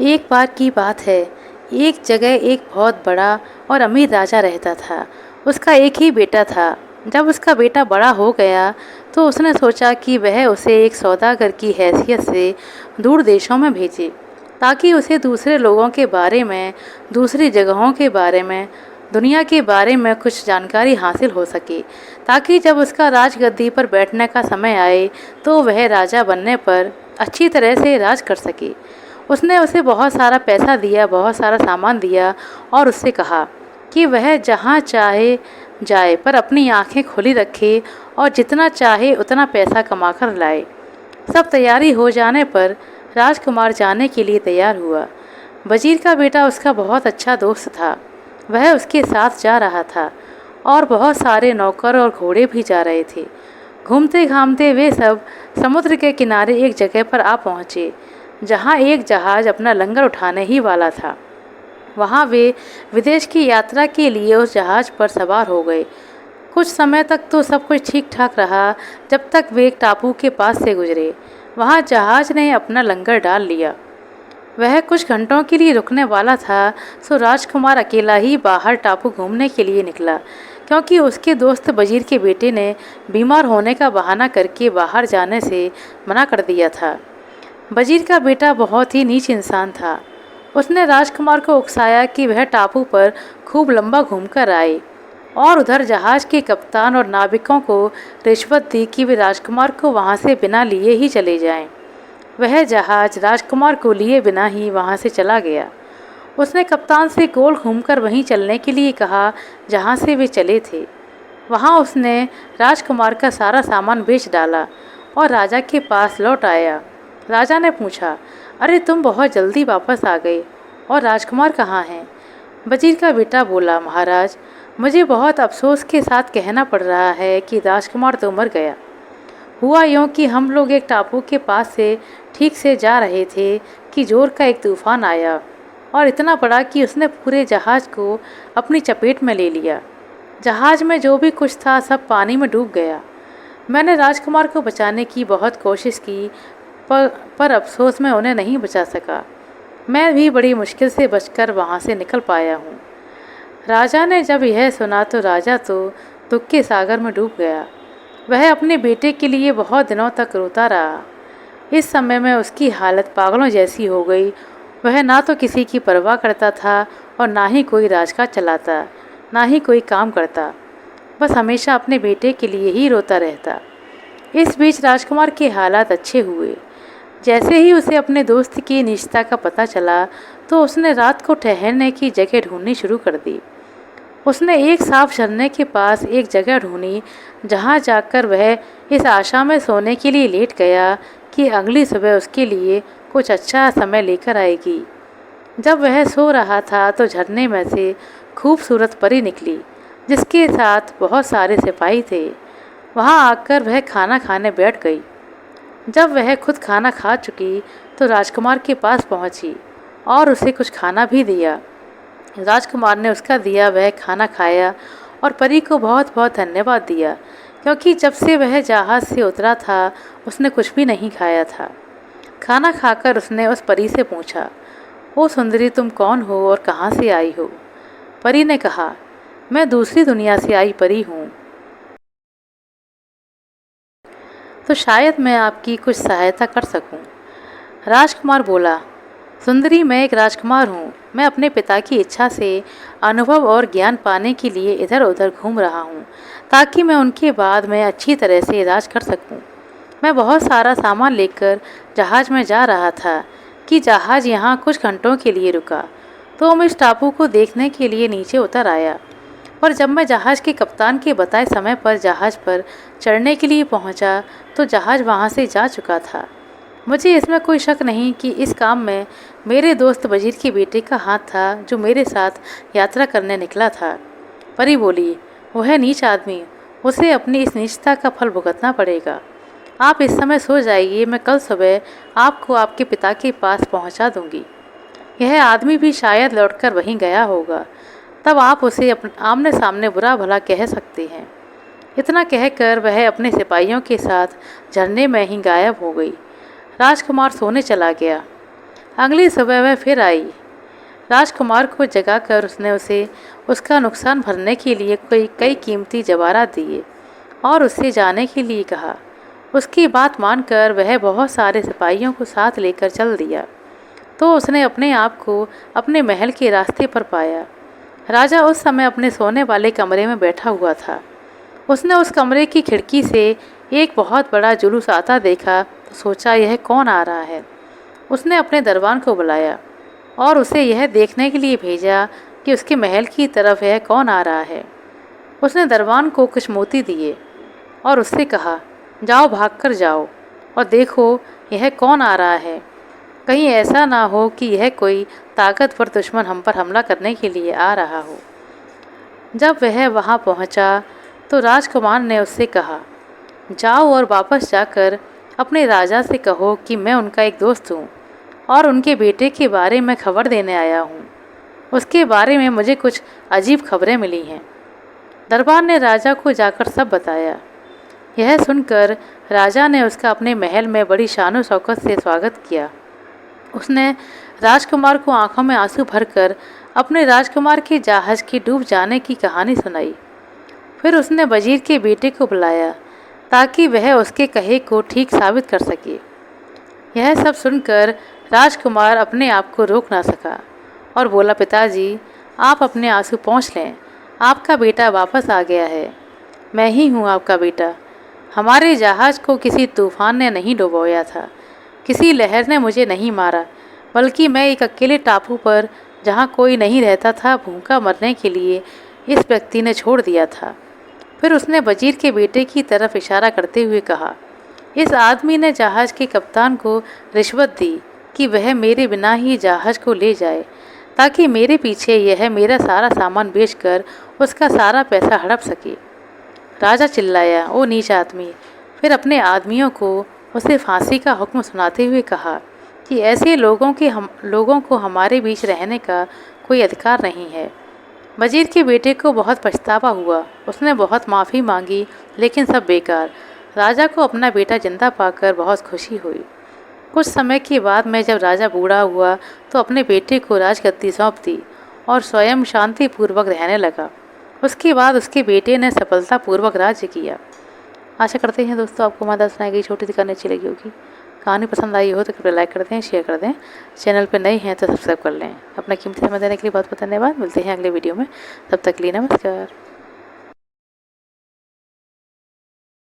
एक बार की बात है। एक जगह एक बहुत बड़ा और अमीर राजा रहता था। उसका एक ही बेटा था। जब उसका बेटा बड़ा हो गया तो उसने सोचा कि वह उसे एक सौदागर की हैसियत से दूर देशों में भेजे, ताकि उसे दूसरे लोगों के बारे में, दूसरी जगहों के बारे में, दुनिया के बारे में कुछ जानकारी हासिल हो सके, ताकि जब उसका राजगद्दी पर बैठने का समय आए तो वह राजा बनने पर अच्छी तरह से राज कर सके। उसने उसे बहुत सारा पैसा दिया, बहुत सारा सामान दिया और उससे कहा कि वह जहाँ चाहे जाए, पर अपनी आंखें खुली रखे और जितना चाहे उतना पैसा कमा कर लाए। सब तैयारी हो जाने पर राजकुमार जाने के लिए तैयार हुआ। वजीर का बेटा उसका बहुत अच्छा दोस्त था। वह उसके साथ जा रहा था और बहुत सारे नौकर और घोड़े भी जा रहे थे। घूमते घामते वे सब समुद्र के किनारे एक जगह पर आ पहुँचे, जहाँ एक जहाज़ अपना लंगर उठाने ही वाला था। वहाँ वे विदेश की यात्रा के लिए उस जहाज़ पर सवार हो गए। कुछ समय तक तो सब कुछ ठीक ठाक रहा, जब तक वे एक टापू के पास से गुजरे। वहाँ जहाज़ ने अपना लंगर डाल लिया। वह कुछ घंटों के लिए रुकने वाला था, सो राजकुमार अकेला ही बाहर टापू घूमने के लिए निकला, क्योंकि उसके दोस्त वजीर के बेटे ने बीमार होने का बहाना करके बाहर जाने से मना कर दिया था। वजीर का बेटा बहुत ही नीच इंसान था। उसने राजकुमार को उकसाया कि वह टापू पर खूब लंबा घूमकर आए, और उधर जहाज़ के कप्तान और नाविकों को रिश्वत दी कि वे राजकुमार को वहाँ से बिना लिए ही चले जाएं। वह जहाज़ राजकुमार को लिए बिना ही वहाँ से चला गया। उसने कप्तान से गोल घूमकर वहीं चलने के लिए कहा जहाँ से वे चले थे। वहाँ उसने राजकुमार का सारा सामान बेच डाला और राजा के पास लौट आया। राजा ने पूछा, अरे तुम बहुत जल्दी वापस आ गए, और राजकुमार कहाँ हैं? वजीर का बेटा बोला, महाराज, मुझे बहुत अफसोस के साथ कहना पड़ रहा है कि राजकुमार तो मर गया। हुआ यूँ कि हम लोग एक टापू के पास से ठीक से जा रहे थे कि जोर का एक तूफान आया, और इतना बड़ा कि उसने पूरे जहाज़ को अपनी चपेट में ले लिया। जहाज़ में जो भी कुछ था सब पानी में डूब गया। मैंने राजकुमार को बचाने की बहुत कोशिश की, पर अफसोस मैं उन्हें नहीं बचा सका। मैं भी बड़ी मुश्किल से बचकर वहाँ से निकल पाया हूँ। राजा ने जब यह सुना तो राजा तो दुख के सागर में डूब गया। वह अपने बेटे के लिए बहुत दिनों तक रोता रहा। इस समय में उसकी हालत पागलों जैसी हो गई। वह ना तो किसी की परवाह करता था और ना ही कोई राजकाज चलाता, ना ही कोई काम करता। बस हमेशा अपने बेटे के लिए ही रोता रहता। इस बीच राजकुमार के हालात अच्छे हुए। जैसे ही उसे अपने दोस्त की निजता का पता चला तो उसने रात को ठहरने की जगह ढूंढनी शुरू कर दी। उसने एक साफ झरने के पास एक जगह ढूंढी, जहाँ जाकर वह इस आशा में सोने के लिए लेट गया कि अगली सुबह उसके लिए कुछ अच्छा समय लेकर आएगी। जब वह सो रहा था तो झरने में से खूबसूरत परी निकली, जिसके साथ बहुत सारे सिपाही थे। वहाँ आकर वह खाना खाने बैठ गई। जब वह खुद खाना खा चुकी तो राजकुमार के पास पहुँची और उसे कुछ खाना भी दिया। राजकुमार ने उसका दिया वह खाना खाया और परी को बहुत बहुत धन्यवाद दिया, क्योंकि जब से वह जहाज़ से उतरा था उसने कुछ भी नहीं खाया था। खाना खाकर उसने उस परी से पूछा, ओ सुंदरी, तुम कौन हो और कहाँ से आई हो? परी ने कहा, मैं दूसरी दुनिया से आई परी हूँ, तो शायद मैं आपकी कुछ सहायता कर सकूं। राजकुमार बोला, सुंदरी, मैं एक राजकुमार हूँ। मैं अपने पिता की इच्छा से अनुभव और ज्ञान पाने के लिए इधर उधर घूम रहा हूँ, ताकि मैं उनके बाद में अच्छी तरह से राज कर सकूँ। मैं बहुत सारा सामान लेकर जहाज़ में जा रहा था कि जहाज़ यहाँ कुछ घंटों के लिए रुका, तो मैं इस टापू को देखने के लिए नीचे उतर आया। पर जब मैं जहाज़ के कप्तान के बताए समय पर जहाज़ पर चढ़ने के लिए पहुँचा तो जहाज़ वहाँ से जा चुका था। मुझे इसमें कोई शक नहीं कि इस काम में मेरे दोस्त वजीर के बेटे का हाथ था, जो मेरे साथ यात्रा करने निकला था। परी बोली, वह है नीच आदमी, उसे अपनी इस नीचता का फल भुगतना पड़ेगा। आप इस समय सो जाइए, मैं कल सुबह आपको आपके पिता के पास पहुंचा दूंगी। यह आदमी भी शायद लौटकर वहीं गया होगा, तब आप उसे आमने सामने बुरा भला कह सकते हैं। इतना कहकर वह अपने सिपाहियों के साथ झरने में ही गायब हो गई। राजकुमार सोने चला गया। अगली सुबह वह फिर आई। राजकुमार को जगाकर उसने उसे उसका नुकसान भरने के लिए कई कीमती जवाहरात दिए और उससे जाने के लिए कहा। उसकी बात मानकर वह बहुत सारे सिपाहियों को साथ लेकर चल दिया। तो उसने अपने आप को अपने महल के रास्ते पर पाया। राजा उस समय अपने सोने वाले कमरे में बैठा हुआ था। उसने उस कमरे की खिड़की से एक बहुत बड़ा जुलूस आता देखा तो सोचा, यह कौन आ रहा है। उसने अपने दरबान को बुलाया और उसे यह देखने के लिए भेजा कि उसके महल की तरफ यह कौन आ रहा है। उसने दरबान को कुछ मोती दिए और उससे कहा, जाओ, भागकर जाओ और देखो यह कौन आ रहा है। कहीं ऐसा ना हो कि यह कोई ताकतवर दुश्मन हम पर हमला करने के लिए आ रहा हो। जब वह वहां पहुंचा तो राजकुमार ने उससे कहा, जाओ और वापस जाकर अपने राजा से कहो कि मैं उनका एक दोस्त हूँ और उनके बेटे के बारे में खबर देने आया हूँ। उसके बारे में मुझे कुछ अजीब खबरें मिली हैं। दरबार ने राजा को जाकर सब बताया। यह सुनकर राजा ने उसका अपने महल में बड़ी शानो शौकत से स्वागत किया। उसने राजकुमार को आंखों में आंसू भरकर अपने राजकुमार के जहाज के डूब जाने की कहानी सुनाई। फिर उसने वजीर के बेटे को बुलाया ताकि वह उसके कहे को ठीक साबित कर सके। यह सब सुनकर राजकुमार अपने आप को रोक ना सका और बोला, पिताजी, आप अपने आंसू पोंछ लें। आपका बेटा वापस आ गया है। मैं ही हूँ आपका बेटा। हमारे जहाज को किसी तूफान ने नहीं डुबोया था, किसी लहर ने मुझे नहीं मारा, बल्कि मैं एक अकेले टापू पर, जहाँ कोई नहीं रहता था, भूखा मरने के लिए इस व्यक्ति ने छोड़ दिया था। फिर उसने वजीर के बेटे की तरफ इशारा करते हुए कहा, इस आदमी ने जहाज के कप्तान को रिश्वत दी कि वह मेरे बिना ही जहाज को ले जाए ताकि मेरे पीछे यह मेरा सारा सामान बेचकर उसका सारा पैसा हड़प सके। राजा चिल्लाया, ओ नीच आदमी। फिर अपने आदमियों को उसे फांसी का हुक्म सुनाते हुए कहा कि ऐसे लोगों को हमारे बीच रहने का कोई अधिकार नहीं है। वजीर के बेटे को बहुत पछतावा हुआ। उसने बहुत माफ़ी मांगी, लेकिन सब बेकार। राजा को अपना बेटा जिंदा पाकर बहुत खुशी हुई। कुछ समय के बाद में जब राजा बूढ़ा हुआ तो अपने बेटे को राजगद्दी सौंप दी और स्वयं शांतिपूर्वक रहने लगा। उसके बाद उसके बेटे ने सफलतापूर्वक राज्य किया। आशा करते हैं दोस्तों आपको हमारा सुनाई गई छोटी सी कहानी अच्छी लगी होगी। कहानी पसंद आई हो तो कृपया लाइक कर दें, शेयर कर दें। चैनल पर नए हैं तो सब्सक्राइब कर लें। अपना कीमती समय देने के लिए बहुत बहुत धन्यवाद। मिलते हैं अगले वीडियो में। तब तक के लिए नमस्कार।